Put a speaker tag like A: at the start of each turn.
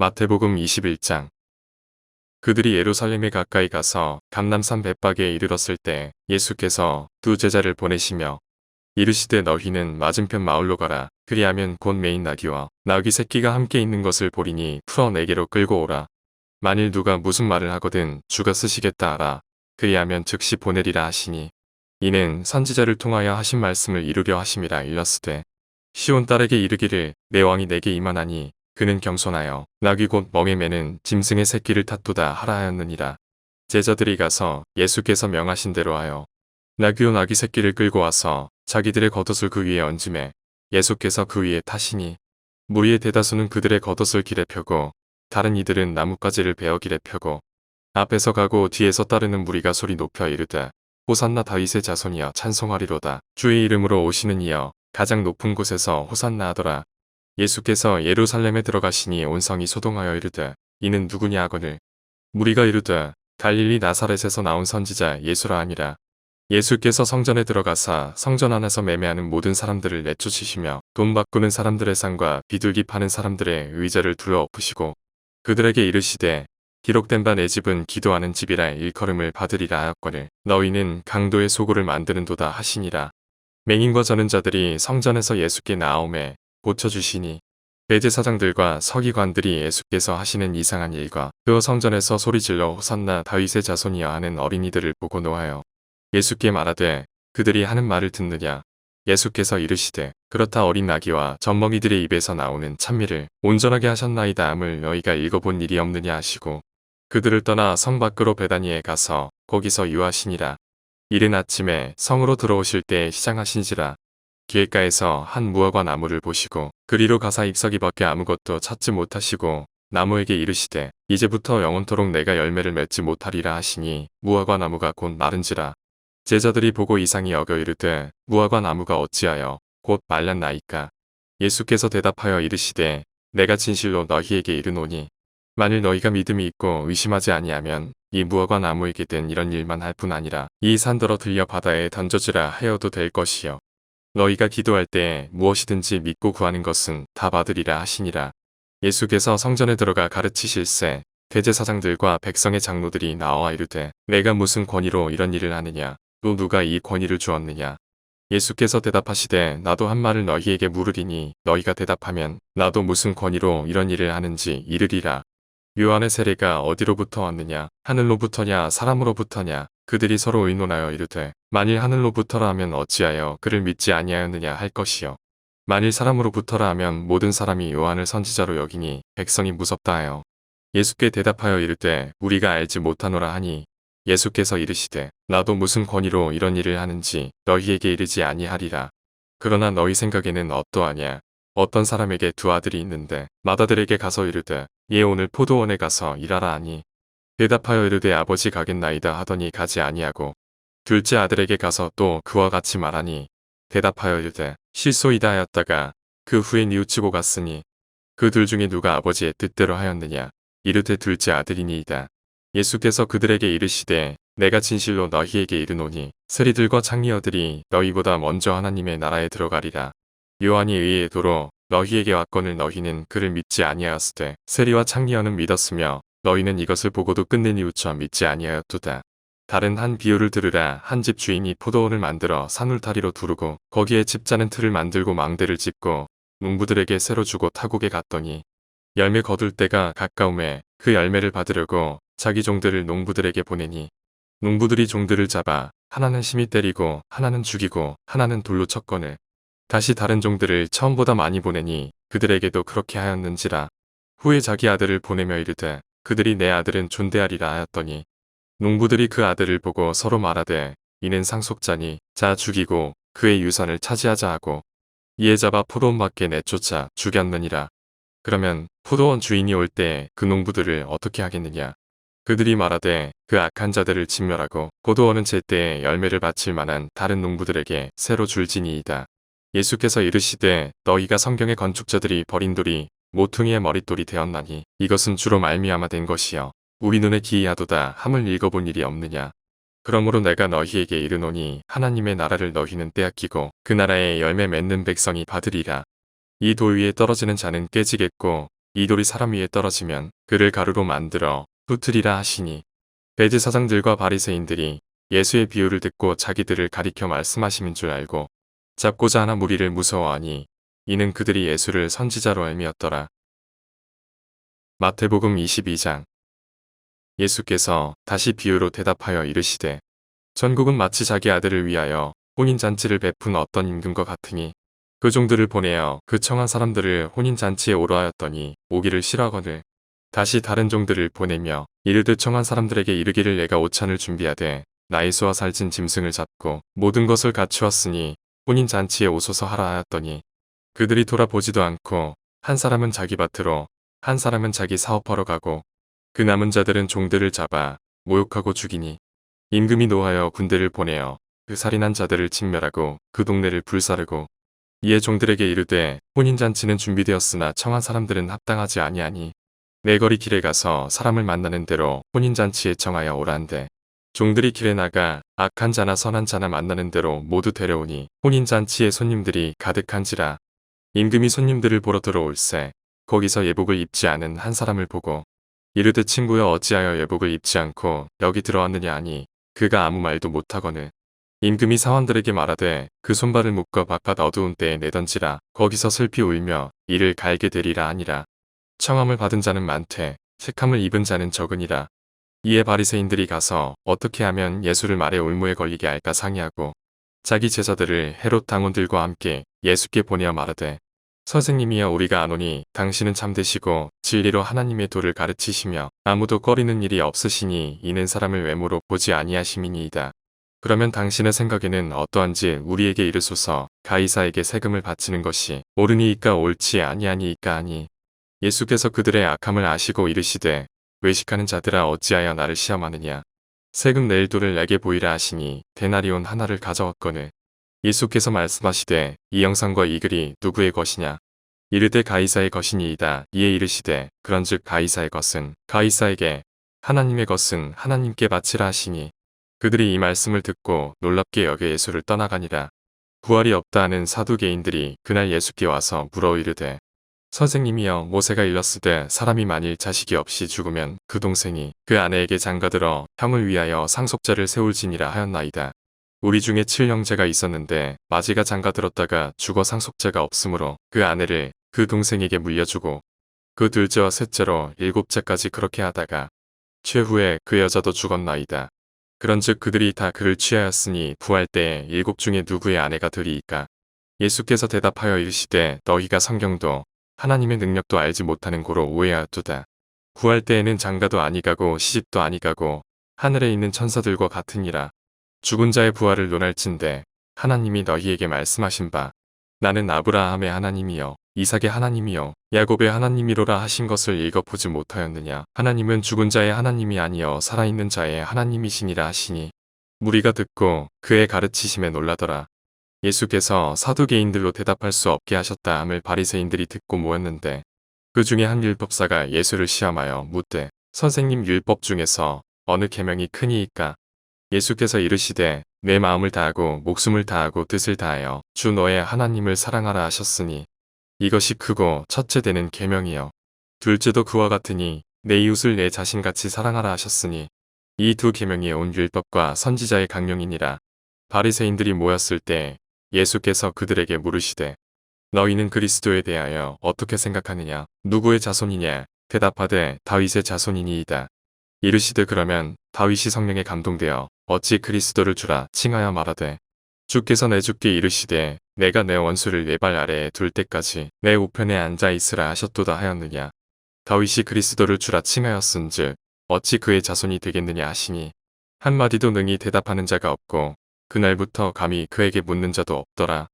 A: 마태복음 21장. 그들이 예루살렘에 가까이 가서 감람산 bet박에 이르렀을 때 예수께서 두 제자를 보내시며 이르시되 너희는 맞은편 마을로 가라. 그리하면 곧 매인 나귀와 나귀 새끼가 함께 있는 것을 보리니 풀어 내게로 끌고 오라. 만일 누가 무슨 말을 하거든 주가 쓰시겠다 하라. 그리하면 즉시 보내리라 하시니 이는 선지자를 통하여 하신 말씀을 이루려 하심이라. 일렀으되 시온 딸에게 이르기를 내 왕이 내게 임하나니 그는 겸손하여 나귀 곧 멍에 매는 짐승의 새끼를 탓도다 하라 하였느니라. 제자들이 가서 예수께서 명하신 대로 하여 나귀와 나귀 새끼를 끌고 와서 자기들의 겉옷을 그 위에 얹음에 예수께서 그 위에 타시니 무리의 대다수는 그들의 겉옷을 길에 펴고 다른 이들은 나뭇가지를 베어 길에 펴고 앞에서 가고 뒤에서 따르는 무리가 소리 높여 이르되 호산나 다윗의 자손이여 찬송하리로다. 주의 이름으로 오시는 이여 가장 높은 곳에서 호산나 하더라. 예수께서 예루살렘에 들어가시니 온 성이 소동하여 이르되 이는 누구냐 하거늘 무리가 이르되 갈릴리 나사렛에서 나온 선지자 예수라 하니라. 예수께서 성전에 들어가사 성전 안에서 매매하는 모든 사람들을 내쫓으시며 돈 바꾸는 사람들의 상과 비둘기 파는 사람들의 의자를 둘러 엎으시고 그들에게 이르시되 기록된 바 내 집은 기도하는 집이라 일컬음을 받으리라 하였거늘 너희는 강도의 소굴을 만드는도다 하시니라. 맹인과 저는 자들이 성전에서 예수께 나아오매 고쳐주시니 대제사장들과 서기관들이 예수께서 하시는 이상한 일과 그 성전에서 소리질러 호산나 다윗의 자손이여 하는 어린이들을 보고 노하여 예수께 말하되 그들이 하는 말을 듣느냐. 예수께서 이르시되 그렇다 어린 나귀와 젖먹이들의 입에서 나오는 찬미를 온전하게 하셨나이다 함을 너희가 읽어본 일이 없느냐 하시고 그들을 떠나 성 밖으로 베다니에 가서 거기서 유하시니라. 이른 아침에 성으로 들어오실 때에 시장하신지라. 길가에서 한 무화과 나무를 보시고 그리로 가사 잎사귀 밖에 아무것도 찾지 못하시고 나무에게 이르시되 이제부터 영원토록 내가 열매를 맺지 못하리라 하시니 무화과 나무가 곧 마른지라. 제자들이 보고 이상히 여겨 이르되 무화과 나무가 어찌하여 곧 말랐나이까. 예수께서 대답하여 이르시되 내가 진실로 너희에게 이르노니 만일 너희가 믿음이 있고 의심하지 아니하면 이 무화과 나무에게 된 이런 일만 할 뿐 아니라 이 산더러 들려 바다에 던져지라 하여도 될 것이요 너희가 기도할 때 무엇이든지 믿고 구하는 것은 다 받으리라 하시니라. 예수께서 성전에 들어가 가르치실세 대제사장들과 백성의 장로들이 나와 이르되 내가 무슨 권위로 이런 일을 하느냐. 또 누가 이 권위를 주었느냐. 예수께서 대답하시되 나도 한 말을 너희에게 물으리니 너희가 대답하면 나도 무슨 권위로 이런 일을 하는지 이르리라. 요한의 세례가 어디로부터 왔느냐. 하늘로부터냐 사람으로부터냐. 그들이 서로 의논하여 이르되 만일 하늘로부터라 하면 어찌하여 그를 믿지 아니하였느냐 할 것이요 만일 사람으로부터라 하면 모든 사람이 요한을 선지자로 여기니 백성이 무섭다 하여 예수께 대답하여 이르되 우리가 알지 못하노라 하니 예수께서 이르시되 나도 무슨 권위로 이런 일을 하는지 너희에게 이르지 아니하리라. 그러나 너희 생각에는 어떠하냐. 어떤 사람에게 두 아들이 있는데 맏아들에게 가서 이르되 얘 오늘 포도원에 가서 일하라 하니 대답하여 이르되 아버지 가겠나이다 하더니 가지 아니하고 둘째 아들에게 가서 또 그와 같이 말하니 대답하여 이르되 실소이다 하였다가 그 후에 뉘우치고 갔으니 그 둘 중에 누가 아버지의 뜻대로 하였느냐. 이르되 둘째 아들이니이다. 예수께서 그들에게 이르시되 내가 진실로 너희에게 이르노니 세리들과 창리어들이 너희보다 먼저 하나님의 나라에 들어가리라. 요한이 의의 도로 너희에게 왔거늘 너희는 그를 믿지 아니하였으되 세리와 창리어는 믿었으며 너희는 이것을 보고도 끝내 뉘우쳐 믿지 아니하였도다. 다른 한 비유를 들으라. 한 집 주인이 포도원을 만들어 산울타리로 두르고 거기에 집 짜는 틀을 만들고 망대를 짚고 농부들에게 새로 주고 타국에 갔더니 열매 거둘 때가 가까움에 그 열매를 받으려고 자기 종들을 농부들에게 보내니 농부들이 종들을 잡아 하나는 심히 때리고 하나는 죽이고 하나는 돌로 쳤거늘 다시 다른 종들을 처음보다 많이 보내니 그들에게도 그렇게 하였는지라. 후에 자기 아들을 보내며 이르되 그들이 내 아들은 존대하리라 하였더니 농부들이 그 아들을 보고 서로 말하되 이는 상속자니 자 죽이고 그의 유산을 차지하자 하고 이에 잡아 포도원 밖에 내쫓아 죽였느니라. 그러면 포도원 주인이 올 때 그 농부들을 어떻게 하겠느냐. 그들이 말하되 그 악한 자들을 진멸하고 포도원은 제때에 열매를 바칠 만한 다른 농부들에게 새로 줄지니이다. 예수께서 이르시되 너희가 성경의 건축자들이 버린 돌이 모퉁이의 머릿돌이 되었나니 이것은 주로 말미암아 된 것이요 우리 눈에 기이하도다 함을 읽어본 일이 없느냐. 그러므로 내가 너희에게 이르노니 하나님의 나라를 너희는 빼앗기고 그 나라에 열매 맺는 백성이 받으리라. 이 돌 위에 떨어지는 자는 깨지겠고 이 돌이 사람 위에 떨어지면 그를 가루로 만들어 부트리라 하시니 대제사장들과 바리새인들이 예수의 비유를 듣고 자기들을 가리켜 말씀하시는 줄 알고 잡고자 하나 무리를 무서워하니 이는 그들이 예수를 선지자로 알미었더라. 마태복음 22장. 예수께서 다시 비유로 대답하여 이르시되 전국은 마치 자기 아들을 위하여 혼인잔치를 베푼 어떤 임금과 같으니 그 종들을 보내어 그 청한 사람들을 혼인잔치에 오라 하였더니 오기를 싫어하거늘 다시 다른 종들을 보내며 이르듯 청한 사람들에게 이르기를 내가 오찬을 준비하되 나이 소와 살찐 짐승을 잡고 모든 것을 갖추었으니 혼인잔치에 오소서 하라 하였더니 그들이 돌아보지도 않고 한 사람은 자기 밭으로 한 사람은 자기 사업하러 가고 그 남은 자들은 종들을 잡아 모욕하고 죽이니 임금이 노하여 군대를 보내어 그 살인한 자들을 진멸하고 그 동네를 불사르고 이에 종들에게 이르되 혼인잔치는 준비되었으나 청한 사람들은 합당하지 아니하니 내거리 길에 가서 사람을 만나는 대로 혼인잔치에 청하여 오라한대 종들이 길에 나가 악한 자나 선한 자나 만나는 대로 모두 데려오니 혼인잔치에 손님들이 가득한지라 임금이 손님들을 보러 들어올세 거기서 예복을 입지 않은 한 사람을 보고 이르되 친구여 어찌하여 예복을 입지 않고 여기 들어왔느냐 하니 그가 아무 말도 못하거늘 임금이 사원들에게 말하되 그 손발을 묶어 바깥 어두운 데에 내던지라 거기서 슬피 울며 이를 갈게 되리라 하니라. 청함을 받은 자는 많되 색함을 입은 자는 적으니라. 이에 바리새인들이 가서 어떻게 하면 예수를 말에 올무에 걸리게 할까 상의하고 자기 제자들을 헤롯 당원들과 함께 예수께 보내어 말하되 선생님이여 우리가 아노니 당신은 참되시고 진리로 하나님의 도를 가르치시며 아무도 꺼리는 일이 없으시니 이는 사람을 외모로 보지 아니하심이니이다. 그러면 당신의 생각에는 어떠한지 우리에게 이르소서. 가이사에게 세금을 바치는 것이 옳으니이까 옳지 아니하니이까 하니 예수께서 그들의 악함을 아시고 이르시되 외식하는 자들아 어찌하여 나를 시험하느냐. 세금 낼 돌을 내게 보이라 하시니 데나리온 하나를 가져왔거늘 예수께서 말씀하시되 이 영상과 이 글이 누구의 것이냐. 이르되 가이사의 것이니이다. 이에 이르시되 그런즉 가이사의 것은 가이사에게 하나님의 것은 하나님께 바치라 하시니 그들이 이 말씀을 듣고 놀랍게 여겨 예수를 떠나가니라. 부활이 없다 하는 사두개인들이 그날 예수께 와서 물어 이르되 선생님이여 모세가 일렀으되 사람이 만일 자식이 없이 죽으면 그 동생이 그 아내에게 장가들어 형을 위하여 상속자를 세울지니라 하였나이다. 우리 중에 7형제가 있었는데 마지가 장가들었다가 죽어 상속자가 없으므로 그 아내를 그 동생에게 물려주고 그 둘째와 셋째로 7째까지 그렇게 하다가 최후에 그 여자도 죽었나이다. 그런즉 그들이 다 그를 취하였으니 부활 때에 7 중에 누구의 아내가 되리이까. 예수께서 대답하여 이르시되 너희가 성경도 하나님의 능력도 알지 못하는 고로 오해하였도다. 부활 때에는 장가도 아니가고 시집도 아니가고 하늘에 있는 천사들과 같으니라. 죽은 자의 부활을 논할진대 하나님이 너희에게 말씀하신 바 나는 아브라함의 하나님이여 이삭의 하나님이여 야곱의 하나님이로라 하신 것을 읽어보지 못하였느냐. 하나님은 죽은 자의 하나님이 아니여 살아있는 자의 하나님이시니라 하시니 무리가 듣고 그의 가르치심에 놀라더라. 예수께서 사두개인들로 대답할 수 없게 하셨다 함을 바리새인들이 듣고 모였는데 그 중에 한 율법사가 예수를 시험하여 묻되 선생님 율법 중에서 어느 계명이 크니이까. 예수께서 이르시되 내 마음을 다하고 목숨을 다하고 뜻을 다하여 주 너의 하나님을 사랑하라 하셨으니 이것이 크고 첫째 되는 계명이요 둘째도 그와 같으니 내 이웃을 내 자신같이 사랑하라 하셨으니 이 두 계명이 온 율법과 선지자의 강령이니라. 바리새인들이 모였을 때 예수께서 그들에게 물으시되 너희는 그리스도에 대하여 어떻게 생각하느냐. 누구의 자손이냐. 대답하되 다윗의 자손이니이다. 이르시되 그러면 다윗이 성령에 감동되어 어찌 그리스도를 주라 칭하여 말하되 주께서 내 주께 이르시되 내가 내 원수를 내 발 아래에 둘 때까지 내 우편에 앉아 있으라 하셨도다 하였느냐. 다윗이 그리스도를 주라 칭하였은즉 어찌 그의 자손이 되겠느냐 하시니 한마디도 능히 대답하는 자가 없고 그날부터 감히 그에게 묻는 자도 없더라.